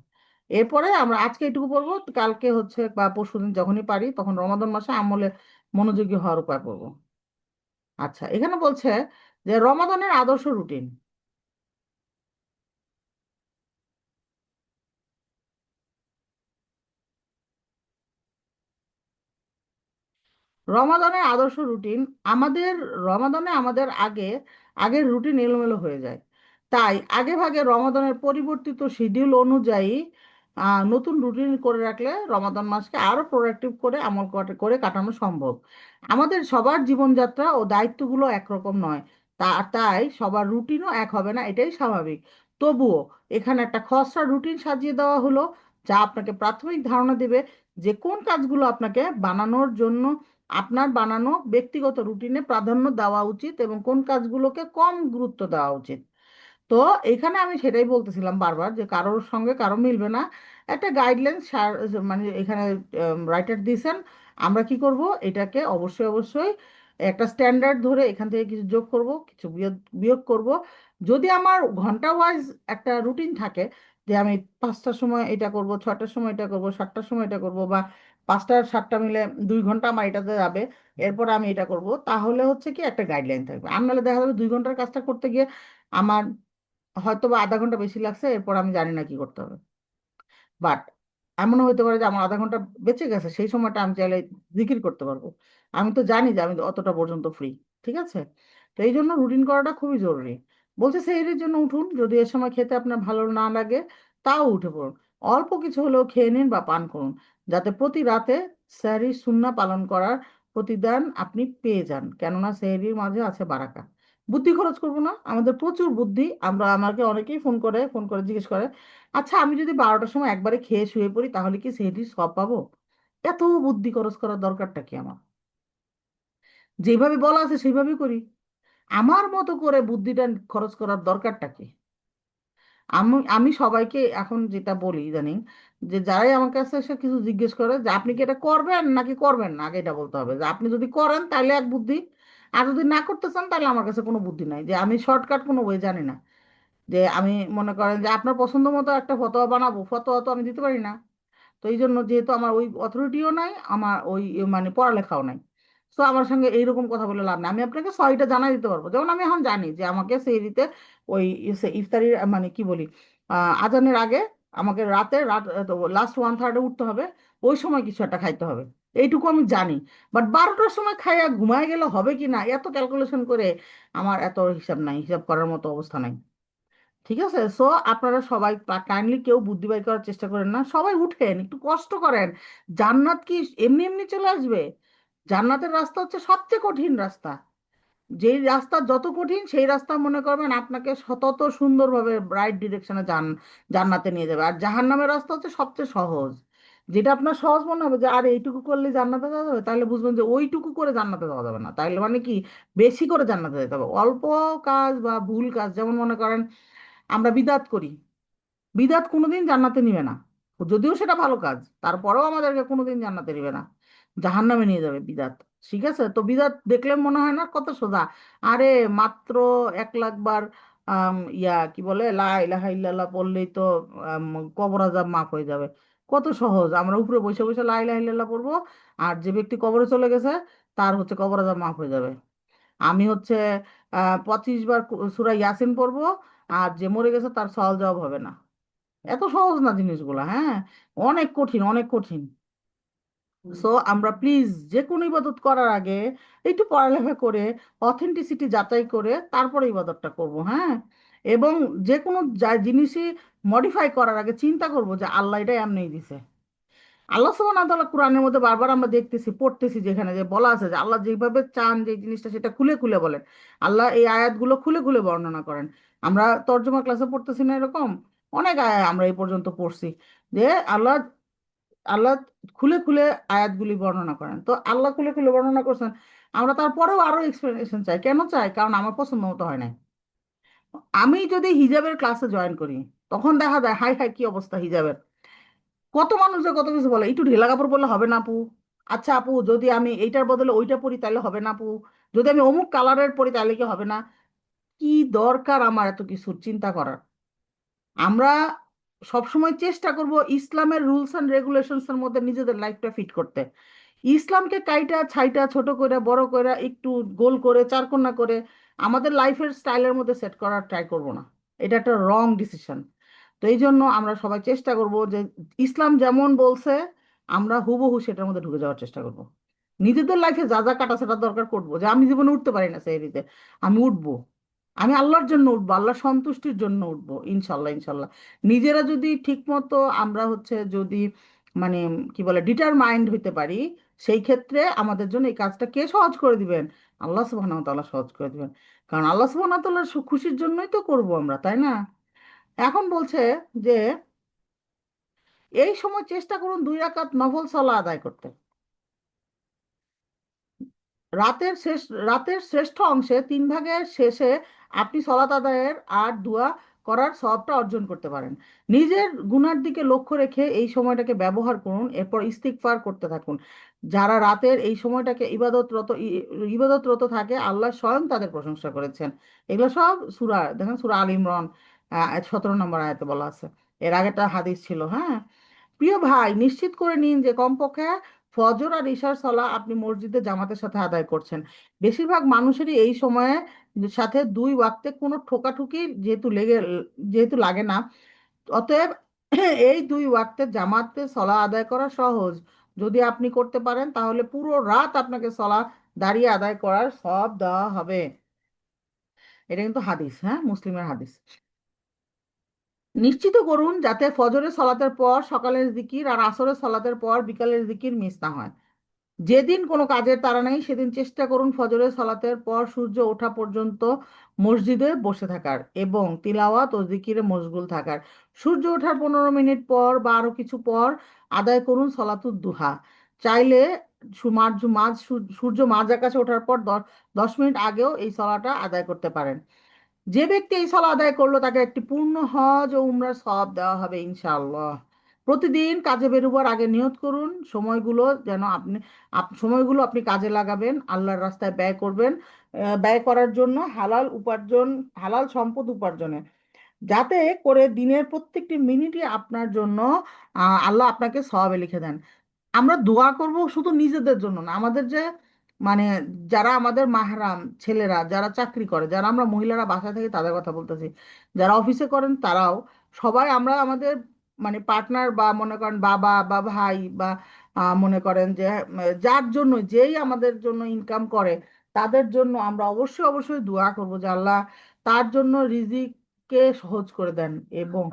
এরপরে আমরা আজকে এটুকু পড়বো, কালকে হচ্ছে বা পরশুদিন যখনই পারি তখন রমাদান মাসে আমলে মনোযোগী হওয়ার উপায় পড়বো। আচ্ছা, এখানে বলছে যে রমাদানের আদর্শ রুটিন। রমাদানের আদর্শ রুটিন আমাদের, রমাদানে আমাদের আগের রুটিন এলোমেলো হয়ে যায়। তাই আগে ভাগে রমাদানের পরিবর্তিত শিডিউল অনুযায়ী নতুন রুটিন করে রাখলে রমাদান মাসকে আরো প্রোডাক্টিভ করে আমল করে কাটানো সম্ভব। আমাদের সবার জীবনযাত্রা ও দায়িত্বগুলো একরকম নয়, তাই সবার রুটিনও এক হবে না, এটাই স্বাভাবিক। তবুও এখানে একটা খসড়া রুটিন সাজিয়ে দেওয়া হলো, যা আপনাকে প্রাথমিক ধারণা দেবে যে কোন কাজগুলো আপনাকে বানানোর জন্য, আপনার বানানো ব্যক্তিগত রুটিনে প্রাধান্য দেওয়া উচিত এবং কোন কাজগুলোকে কম গুরুত্ব দেওয়া উচিত। তো এখানে আমি সেটাই বলতেছিলাম বারবার যে কারোর সঙ্গে কারো মিলবে না, একটা গাইডলাইন মানে এখানে রাইটার দিয়েছেন। আমরা কি করব, এটাকে অবশ্যই অবশ্যই একটা স্ট্যান্ডার্ড ধরে এখান থেকে কিছু যোগ করব, কিছু বিয়োগ বিয়োগ করব। যদি আমার ঘন্টা ওয়াইজ একটা রুটিন থাকে যে আমি 5টার সময় এটা করব, 6টার সময় এটা করব, 7টার সময় এটা করব, বা 5টা আর 7টা মিলে 2 ঘন্টা আমার এটাতে যাবে, এরপর আমি এটা করব, তাহলে হচ্ছে কি একটা গাইডলাইন থাকবে। আর নাহলে দেখা যাবে 2 ঘন্টার কাজটা করতে গিয়ে আমার হয়তো বা আধা ঘন্টা বেশি লাগছে, এরপর আমি জানি না কি করতে হবে। বাট এমনও হতে পারে যে আমার আধা ঘন্টা বেঁচে গেছে, সেই সময়টা আমি চাইলে জিকির করতে পারবো। আমি তো জানি যে আমি অতটা পর্যন্ত ফ্রি। ঠিক আছে? তো এই জন্য রুটিন করাটা খুবই জরুরি। বলছে সেহরির জন্য উঠুন, যদি এ সময় খেতে আপনার ভালো না লাগে তাও উঠে পড়ুন, অল্প কিছু হলেও খেয়ে নিন বা পান করুন, যাতে প্রতি রাতে সেহরির সুন্নাহ পালন করার প্রতিদান আপনি পেয়ে যান, কেননা সেহরির মাঝে আছে বারাকা। বুদ্ধি খরচ করবো না, আমাদের প্রচুর বুদ্ধি। আমাকে অনেকেই ফোন করে জিজ্ঞেস করে, আচ্ছা আমি যদি 12টার সময় একবারে খেয়ে শুয়ে পড়ি তাহলে কি সেহরির সব পাবো? এত বুদ্ধি খরচ করার দরকারটা কি আমার? যেভাবে বলা আছে সেইভাবেই করি। আমার মতো করে বুদ্ধিটা খরচ করার দরকারটা কি? আমি আমি সবাইকে এখন যেটা বলি ইদানিং, যে যারাই আমার কাছে এসে কিছু জিজ্ঞেস করে যে আপনি কি এটা করবেন নাকি করবেন না, আগে এটা বলতে হবে যে আপনি যদি করেন তাহলে এক বুদ্ধি, আর যদি না করতে চান তাহলে আমার কাছে কোনো বুদ্ধি নাই, যে আমি শর্টকাট কোনো ওয়ে জানি না। যে আমি মনে করেন যে আপনার পছন্দ মতো একটা ফতোয়া বানাবো, ফতোয়া তো আমি দিতে পারি না। তো এই জন্য যেহেতু আমার ওই অথরিটিও নাই, আমার ওই মানে পড়ালেখাও নাই, তো আমার সঙ্গে এইরকম কথা বলে লাভ নেই। আমি আপনাকে সরিটা জানাই দিতে পারবো, যেমন আমি এখন জানি যে আমাকে সেই দিতে ওই ইফতারির মানে কি বলি, আজানের আগে আমাকে রাত লাস্ট 1/3 উঠতে হবে, ওই সময় কিছু একটা খাইতে হবে, এইটুকু আমি জানি। বাট 12টার সময় খাইয়া ঘুমায় গেলে হবে কি না এত ক্যালকুলেশন করে আমার এত হিসাব নাই, হিসাব করার মতো অবস্থা নাই। ঠিক আছে, সো আপনারা সবাই কাইন্ডলি কেউ বুদ্ধি বাই করার চেষ্টা করেন না, সবাই উঠেন, একটু কষ্ট করেন। জান্নাত কি এমনি এমনি চলে আসবে? জান্নাতের রাস্তা হচ্ছে সবচেয়ে কঠিন রাস্তা। যেই রাস্তা যত কঠিন সেই রাস্তা মনে করবেন আপনাকে তত সুন্দরভাবে রাইট ডিরেকশনে জান্নাতে নিয়ে যাবে। আর জাহান্নামের রাস্তা হচ্ছে সবচেয়ে সহজ। যেটা আপনার সহজ মনে হবে যে আর এইটুকু করলে জান্নাতে যাওয়া যাবে, তাহলে বুঝবেন যে ওইটুকু করে জান্নাতে যাওয়া যাবে না। তাইলে মানে কি, বেশি করে জান্নাতে যেতে হবে। অল্প কাজ বা ভুল কাজ, যেমন মনে করেন আমরা বিদাত করি, বিদাত কোনোদিন জান্নাতে নিবে না। যদিও সেটা ভালো কাজ, তারপরেও আমাদেরকে কোনোদিন জান্নাতে নিবে না, জাহান্নামে নিয়ে যাবে বিদাত। ঠিক আছে? তো বিদাত দেখলে মনে হয় না কত সোজা? আরে মাত্র 1 লাখ বার কি বলে লা ইলাহা ইল্লাল্লাহ পড়লেই তো আম, কবর আযাব মাফ হয়ে যাবে। কত সহজ! আমরা উপরে বসে বসে লা ইলাহা ইল্লাল্লাহ পড়বো, আর যে ব্যক্তি কবরে চলে গেছে তার হচ্ছে কবর আযাব মাফ হয়ে যাবে। আমি হচ্ছে 25 বার সূরা ইয়াসিন পড়বো, আর যে মরে গেছে তার সওয়াল জবাব হবে না। এত সহজ না জিনিসগুলো, হ্যাঁ, অনেক কঠিন, অনেক কঠিন। সো আমরা প্লিজ যে কোনো ইবাদত করার আগে একটু পড়ালেখা করে অথেন্টিসিটি যাচাই করে তারপরে ইবাদতটা করব, হ্যাঁ। এবং যে কোনো জিনিসই মডিফাই করার আগে চিন্তা করব যে আল্লাহ এটা এমনিই দিছে। আল্লাহ সুবহানাহু ওয়া তাআলা কোরআনের মধ্যে বারবার আমরা দেখতেছি, পড়তেছি, যেখানে যে বলা আছে যে আল্লাহ যেভাবে চান যে জিনিসটা সেটা খুলে খুলে বলেন। আল্লাহ এই আয়াতগুলো খুলে খুলে বর্ণনা করেন। আমরা তর্জমা ক্লাসে পড়তেছি না এরকম? অনেক আয়াত আমরা এই পর্যন্ত পড়ছি যে আল্লাহ আল্লাহ খুলে খুলে আয়াতগুলি বর্ণনা করেন। তো আল্লাহ খুলে খুলে বর্ণনা করছেন, আমরা তারপরেও আরো এক্সপ্লেনেশন চাই। কেন চাই? কারণ আমার পছন্দ মতো হয় না। আমি যদি হিজাবের ক্লাসে জয়েন করি, তখন দেখা যায় হাই হাই কি অবস্থা হিজাবের। কত মানুষ যে কত কিছু বলে, একটু ঢিলা কাপড় পরলে হবে না আপু? আচ্ছা আপু, যদি আমি এইটার বদলে ওইটা পরি তাহলে হবে না আপু? যদি আমি অমুক কালারের পরি তাহলে কি হবে না? কি দরকার আমার এত কিছু চিন্তা করার? আমরা সবসময় চেষ্টা করব ইসলামের রুলস অ্যান্ড রেগুলেশনস এর মধ্যে নিজেদের লাইফটা ফিট করতে। ইসলামকে কাইটা ছাইটা ছোট করে বড় করে একটু গোল করে চারকোনা করে আমাদের লাইফের স্টাইলের মধ্যে সেট করার ট্রাই করব না। এটা একটা রং ডিসিশন। তো এই জন্য আমরা সবাই চেষ্টা করব যে ইসলাম যেমন বলছে আমরা হুবহু সেটার মধ্যে ঢুকে যাওয়ার চেষ্টা করব। নিজেদের লাইফে যা যা কাটাছেটার দরকার করবো, যে আমি জীবনে উঠতে পারি না সেই রীতে, আমি উঠবো। আমি আল্লাহর জন্য উঠবো, আল্লাহর সন্তুষ্টির জন্য উঠবো, ইনশাল্লাহ ইনশাল্লাহ। নিজেরা যদি ঠিক মতো আমরা যদি মানে কি বলে ডিটারমাইন্ড হইতে পারি, সেই ক্ষেত্রে আমাদের জন্য এই কাজটা কে সহজ করে দিবেন? আল্লাহ সুবহানাহু ওয়া তাআলা সহজ করে দিবেন। কারণ আল্লাহ সুবহানাহু ওয়া তাআলার খুশির জন্যই তো করব আমরা, তাই না? এখন বলছে যে এই সময় চেষ্টা করুন 2 রাকাত নফল সালাত আদায় করতে। রাতের শেষ রাতের শ্রেষ্ঠ অংশে 3 ভাগের শেষে আপনি সলাত আদায়ের আর দোয়া করার সওয়াবটা অর্জন করতে পারেন। নিজের গুনার দিকে লক্ষ্য রেখে এই সময়টাকে ব্যবহার করুন, এরপর ইস্তিগফার করতে থাকুন। যারা রাতের এই সময়টাকে ইবাদতরত থাকে, আল্লাহ স্বয়ং তাদের প্রশংসা করেছেন। এগুলো সব সূরা, দেখেন সূরা আল ইমরান 17 নম্বর আয়াতে বলা আছে। এর আগেটা হাদিস ছিল, হ্যাঁ। প্রিয় ভাই, নিশ্চিত করে নিন যে কমপক্ষে ফজর আর ইশার সালাহ আপনি মসজিদে জামাতের সাথে আদায় করছেন। বেশিরভাগ মানুষেরই এই সময়ে সাথে 2 ওয়াক্তে কোনো ঠোকাঠুকি যেহেতু লাগে না। অতএব এই 2 ওয়াক্তে জামাতে সলাহ আদায় করা সহজ। যদি আপনি করতে পারেন তাহলে পুরো রাত আপনাকে সলাহ দাঁড়িয়ে আদায় করার সওয়াব দেওয়া হবে। এটা কিন্তু হাদিস, হ্যাঁ, মুসলিমের হাদিস। নিশ্চিত করুন যাতে ফজরের সলাতের পর সকালের জিকির আর আসরের সলাতের পর বিকালের জিকির মিস না হয়। যেদিন কোনো কাজের তাড়া নেই সেদিন চেষ্টা করুন ফজরের সালাতের পর সূর্য ওঠা পর্যন্ত মসজিদে বসে থাকার এবং তিলাওয়াত ও জিকিরে মশগুল থাকার। সূর্য ওঠার 15 মিনিট পর বা আরো কিছু পর আদায় করুন সলাতুদ দুহা। চাইলে সূর্য মাঝ আকাশে ওঠার পর 10 মিনিট আগেও এই সলাটা আদায় করতে পারেন। যে ব্যক্তি এই সালাত আদায় করলো তাকে একটি পূর্ণ হজ ও উমরার সওয়াব দেওয়া হবে ইনশাআল্লাহ। প্রতিদিন কাজে বেরোবার আগে নিয়ত করুন সময়গুলো আপনি কাজে লাগাবেন, আল্লাহর রাস্তায় ব্যয় করবেন। ব্যয় করার জন্য হালাল সম্পদ উপার্জনে, যাতে করে দিনের প্রত্যেকটি মিনিটই আপনার জন্য আল্লাহ আপনাকে সওয়াবে লিখে দেন। আমরা দোয়া করব শুধু নিজেদের জন্য না, আমাদের যে মানে যারা আমাদের মাহরাম ছেলেরা যারা চাকরি করে, যারা আমরা মহিলারা বাসায় থাকি তাদের কথা বলতেছি, যারা অফিসে করেন তারাও, সবাই আমরা আমাদের পার্টনার বা মনে করেন বাবা বা ভাই বা মনে করেন যে যার জন্য যেই আমাদের জন্য ইনকাম করে, তাদের জন্য আমরা অবশ্যই অবশ্যই দোয়া করব যে আল্লাহ তার জন্য রিজিককে সহজ করে দেন। এবং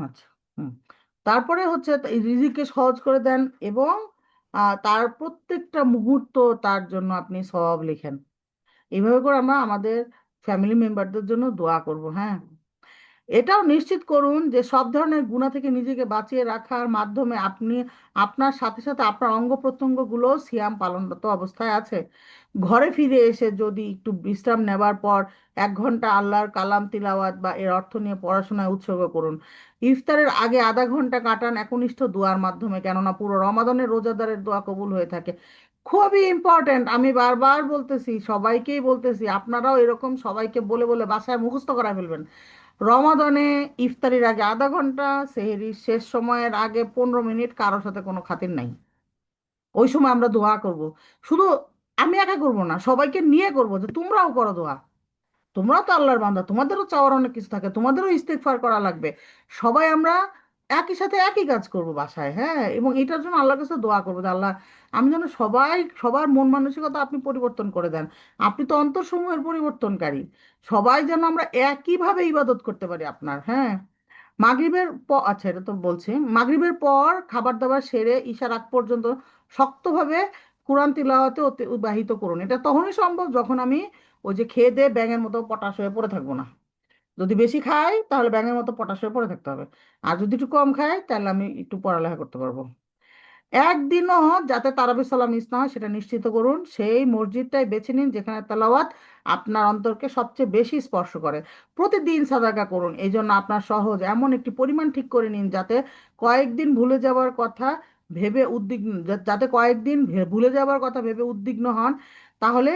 আচ্ছা, হুম, তারপরে হচ্ছে এই রিজিককে সহজ করে দেন এবং তার প্রত্যেকটা মুহূর্ত তার জন্য আপনি সওয়াব লিখেন। এইভাবে করে আমরা আমাদের ফ্যামিলি মেম্বারদের জন্য দোয়া করব, হ্যাঁ। এটাও নিশ্চিত করুন যে সব ধরনের গুণা থেকে নিজেকে বাঁচিয়ে রাখার মাধ্যমে আপনি আপনার সাথে সাথে আপনার অঙ্গ প্রত্যঙ্গগুলো সিয়াম পালনরত অবস্থায় আছে। ঘরে ফিরে এসে যদি একটু বিশ্রাম নেবার পর 1 ঘন্টা আল্লাহর কালাম তিলাওয়াত বা এর অর্থ নিয়ে পড়াশোনায় উৎসর্গ করুন। ইফতারের আগে আধা ঘন্টা কাটান একনিষ্ঠ দোয়ার মাধ্যমে, কেননা পুরো রমাদানের রোজাদারের দোয়া কবুল হয়ে থাকে। খুবই ইম্পর্ট্যান্ট, আমি বারবার বলতেছি, সবাইকেই বলতেছি, আপনারাও এরকম সবাইকে বলে বলে বাসায় মুখস্থ করায় ফেলবেন। রমাদানে ইফতারির আগে আধা ঘন্টা, সেহরির শেষ সময়ের আগে 15 মিনিট কারোর সাথে কোনো খাতির নাই, ওই সময় আমরা দোয়া করব। শুধু আমি একা করব না, সবাইকে নিয়ে করব যে তোমরাও করো দোয়া। তোমরাও তো আল্লাহর বান্দা, তোমাদেরও চাওয়ার অনেক কিছু থাকে, তোমাদেরও ইস্তেগফার করা লাগবে। সবাই আমরা একই সাথে একই কাজ করব বাসায়, হ্যাঁ। এবং এটার জন্য আল্লাহর কাছে দোয়া করবো যে আল্লাহ, আমি যেন সবার মন মানসিকতা আপনি পরিবর্তন করে দেন। আপনি তো অন্তরসমূহের পরিবর্তনকারী। সবাই যেন আমরা একইভাবে ইবাদত করতে পারি আপনার, হ্যাঁ। মাগরিবের পর, আচ্ছা এটা তো বলছি, মাগরিবের পর খাবার দাবার সেরে ঈশার আগ পর্যন্ত শক্তভাবে কোরআন তিলাওয়াতে অতিবাহিত করুন। এটা তখনই সম্ভব যখন আমি ওই যে খেয়ে দিয়ে ব্যাঙের মতো পটাশ হয়ে পড়ে থাকবো না। যদি বেশি খাই তাহলে ব্যাঙের মতো পটাশ হয়ে পড়ে থাকতে হবে। আর যদি একটু কম খাই তাহলে আমি একটু পড়ালেখা করতে পারবো। একদিনও যাতে তারাবি সালাত মিস না হয় সেটা নিশ্চিত করুন। সেই মসজিদটাই বেছে নিন যেখানে তেলাওয়াত আপনার অন্তরকে সবচেয়ে বেশি স্পর্শ করে। প্রতিদিন সাদাকা করুন। এই জন্য আপনার সহজ এমন একটি পরিমাণ ঠিক করে নিন যাতে কয়েকদিন ভুলে যাওয়ার কথা ভেবে উদ্বিগ্ন যাতে কয়েকদিন ভুলে যাওয়ার কথা ভেবে উদ্বিগ্ন হন। তাহলে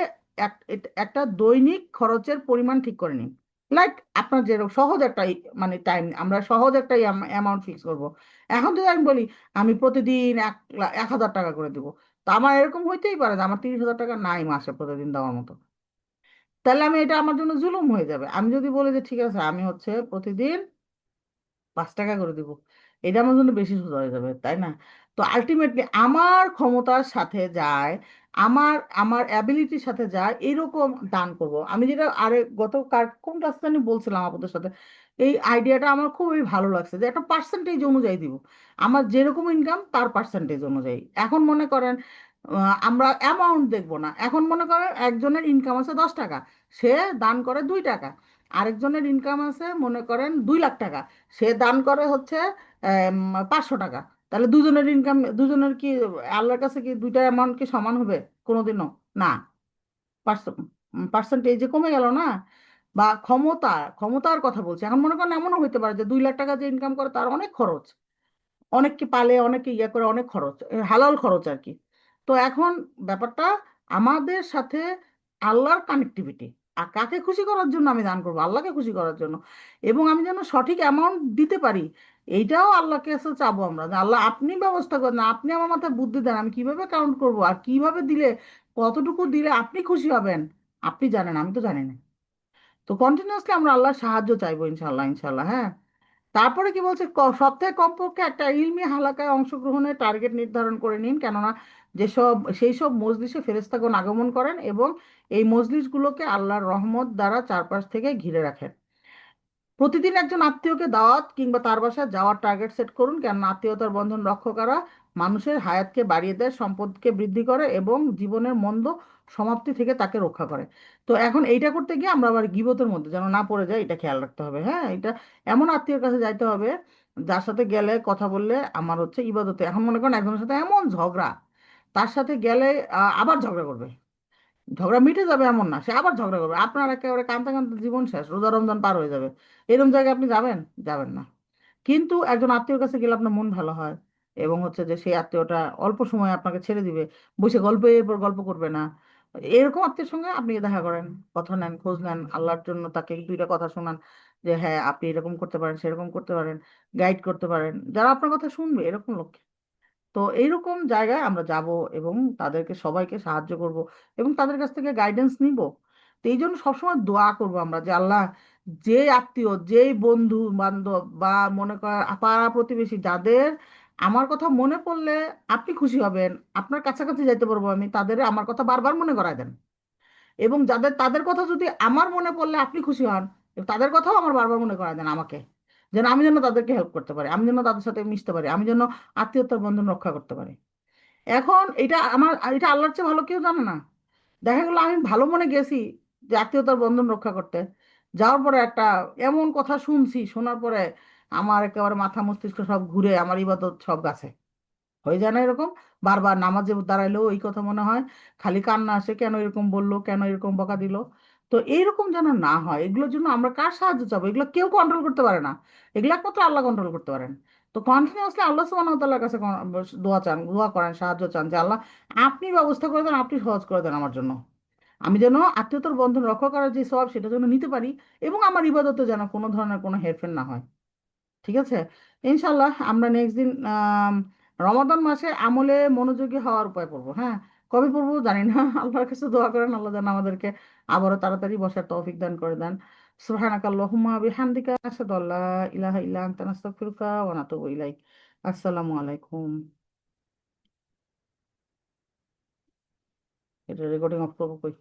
একটা দৈনিক খরচের পরিমাণ ঠিক করে নিন। লাইক আপনার যেরকম সহজ একটা মানে টাইম, আমরা সহজ একটা অ্যামাউন্ট ফিক্স করব। এখন যদি আমি বলি আমি প্রতিদিন 1,000 টাকা করে দেবো, তা আমার এরকম হইতেই পারে যে আমার 30,000 টাকা নাই মাসে প্রতিদিন দেওয়ার মতো। তাহলে আমি এটা আমার জন্য জুলুম হয়ে যাবে। আমি যদি বলি যে ঠিক আছে আমি হচ্ছে প্রতিদিন 5 টাকা করে দিব, এটা আমার জন্য বেশি সোজা হয়ে যাবে, তাই না? তো আলটিমেটলি আমার ক্ষমতার সাথে যায়, আমার আমার অ্যাবিলিটির সাথে যায় এরকম দান করব আমি। যেটা আরে গত কোন ক্লাসে আমি বলছিলাম আপনাদের সাথে, এই আইডিয়াটা আমার খুবই ভালো লাগছে যে একটা পার্সেন্টেজ অনুযায়ী দিব। আমার যেরকম ইনকাম তার পার্সেন্টেজ অনুযায়ী। এখন মনে করেন আমরা অ্যামাউন্ট দেখবো না। এখন মনে করেন একজনের ইনকাম আছে 10 টাকা, সে দান করে 2 টাকা। আরেকজনের ইনকাম আছে মনে করেন 2 লাখ টাকা, সে দান করে হচ্ছে 500 টাকা। তাহলে দুজনের ইনকাম, দুজনের কি আল্লাহর কাছে কি দুইটার অ্যামাউন্ট কি সমান হবে? কোনোদিনও না। পার্সেন্টেজে কমে গেল না? বা ক্ষমতার কথা বলছি। এখন মনে করেন এমনও হইতে পারে যে 2 লাখ টাকা যে ইনকাম করে তার অনেক খরচ, অনেককে পালে, অনেকে ইয়ে করে, অনেক খরচ, হালাল খরচ আর কি। তো এখন ব্যাপারটা আমাদের সাথে আল্লাহর কানেক্টিভিটি। আর কাকে খুশি করার জন্য আমি দান করবো? আল্লাহকে খুশি করার জন্য। এবং আমি যেন সঠিক অ্যামাউন্ট দিতে পারি, এইটাও আল্লাহকে কাছে চাবো আমরা যে আল্লাহ আপনি ব্যবস্থা করেন, আপনি আমার মাথায় বুদ্ধি দেন, আমি কিভাবে কাউন্ট করব আর কিভাবে দিলে, কতটুকু দিলে আপনি খুশি হবেন, আপনি জানেন, আমি তো জানি না। তো কন্টিনিউয়াসলি আমরা আল্লাহর সাহায্য চাইবো, ইনশাল্লাহ ইনশাল্লাহ, হ্যাঁ। তারপরে কি বলছে, সপ্তাহে কমপক্ষে একটা ইলমি হালাকায় অংশগ্রহণের টার্গেট নির্ধারণ করে নিন। কেননা সেই সব মজলিসে ফেরেশতাগণ আগমন করেন এবং এই মজলিসগুলোকে আল্লাহর রহমত দ্বারা চারপাশ থেকে ঘিরে রাখেন। প্রতিদিন একজন আত্মীয়কে দাওয়াত কিংবা তার বাসায় যাওয়ার টার্গেট সেট করুন। কেননা আত্মীয়তার বন্ধন রক্ষা করা মানুষের হায়াতকে বাড়িয়ে দেয়, সম্পদকে বৃদ্ধি করে এবং জীবনের মন্দ সমাপ্তি থেকে তাকে রক্ষা করে। তো এখন এইটা করতে গিয়ে আমরা আবার গীবতের মধ্যে যেন না পড়ে যাই, এটা খেয়াল রাখতে হবে। হ্যাঁ, এটা এমন আত্মীয়ের কাছে যাইতে হবে যার সাথে গেলে কথা বললে আমার হচ্ছে ইবাদতে, এখন মনে করেন একজনের সাথে এমন ঝগড়া, তার সাথে গেলে আবার ঝগড়া করবে। ঝগড়া মিটে যাবে এমন না, সে আবার ঝগড়া করবে, আপনার একেবারে কাঁদতে কাঁদতে জীবন শেষ, রোজা রমজান পার হয়ে যাবে। এরকম জায়গায় আপনি যাবেন? যাবেন না। কিন্তু একজন আত্মীয়র কাছে গেলে আপনার মন ভালো হয় এবং হচ্ছে যে সেই আত্মীয়টা অল্প সময় আপনাকে ছেড়ে দিবে, বসে গল্পের পর গল্প করবে না। এরকম আত্মীয়ের সঙ্গে আপনি দেখা করেন, কথা নেন, খোঁজ নেন, আল্লাহর জন্য তাকে দুইটা কথা শোনান যে হ্যাঁ আপনি এরকম করতে পারেন, সেরকম করতে পারেন, গাইড করতে পারেন, যারা আপনার কথা শুনবে এরকম লোক। তো এইরকম জায়গায় আমরা যাব এবং তাদেরকে সবাইকে সাহায্য করব এবং তাদের কাছ থেকে গাইডেন্স নিব। তো এই জন্য সবসময় দোয়া করব আমরা যে আল্লাহ, যে আত্মীয়, যেই বন্ধু বান্ধব বা মনে কর পাড়া প্রতিবেশী, যাদের আমার কথা মনে পড়লে আপনি খুশি হবেন, আপনার কাছাকাছি যাইতে পারবো আমি, তাদের আমার কথা বারবার মনে করায় দেন। এবং তাদের কথা যদি আমার মনে পড়লে আপনি খুশি হন, তাদের কথাও আমার বারবার মনে করায় দেন আমাকে, যেন আমি যেন তাদেরকে হেল্প করতে পারি, আমি যেন তাদের সাথে মিশতে পারি, আমি যেন আত্মীয়তার বন্ধন রক্ষা করতে পারি। এখন এটা আল্লাহর চেয়ে ভালো কেউ জানে না। দেখা গেলো আমি ভালো মনে গেছি যে আত্মীয়তার বন্ধন রক্ষা করতে, যাওয়ার পরে একটা এমন কথা শুনছি, শোনার পরে আমার একেবারে মাথা মস্তিষ্ক সব ঘুরে আমার ইবাদত সব গাছে হয়ে যায় না এরকম? বারবার নামাজে দাঁড়াইলেও এই কথা মনে হয়, খালি কান্না আসে, কেন এরকম বললো, কেন এরকম বকা দিল। তো এইরকম যেন না হয়, এগুলোর জন্য আমরা কার সাহায্য চাবো? এগুলো কেউ কন্ট্রোল করতে পারে না, এগুলো একমাত্র আল্লাহ কন্ট্রোল করতে পারেন। তো কন্টিনিউয়াসলি আল্লাহ সুবহানাহু ওয়া তাআলার কাছে দোয়া চান, দোয়া করেন, সাহায্য চান যে আল্লাহ আপনি ব্যবস্থা করে দেন, আপনি সহজ করে দেন আমার জন্য, আমি যেন আত্মীয়তার বন্ধন রক্ষা করার যে সওয়াব সেটা যেন নিতে পারি এবং আমার ইবাদতে যেন কোনো ধরনের কোনো হেরফের না হয়। ঠিক আছে? ইনশাল্লাহ আমরা নেক্সট দিন রমাদান মাসে আমলে মনোযোগী হওয়ার উপায় পড়বো। হ্যাঁ, কবে পড়বো জানি না। আল্লাহর কাছে দোয়া করেন আল্লাহ যেন আমাদেরকে আবারও তাড়াতাড়ি বসার তৌফিক দান করে দেন। সুবহানাকা আল্লাহুম্মা বিহামদিকা আশহাদু আল্লা ইলাহা ইল্লা আনতা নাস্তাগফিরুকা ওয়া নাতুবু ইলাইক। আসসালামু আলাইকুম। এটা রেকর্ডিং অফ করবো কই?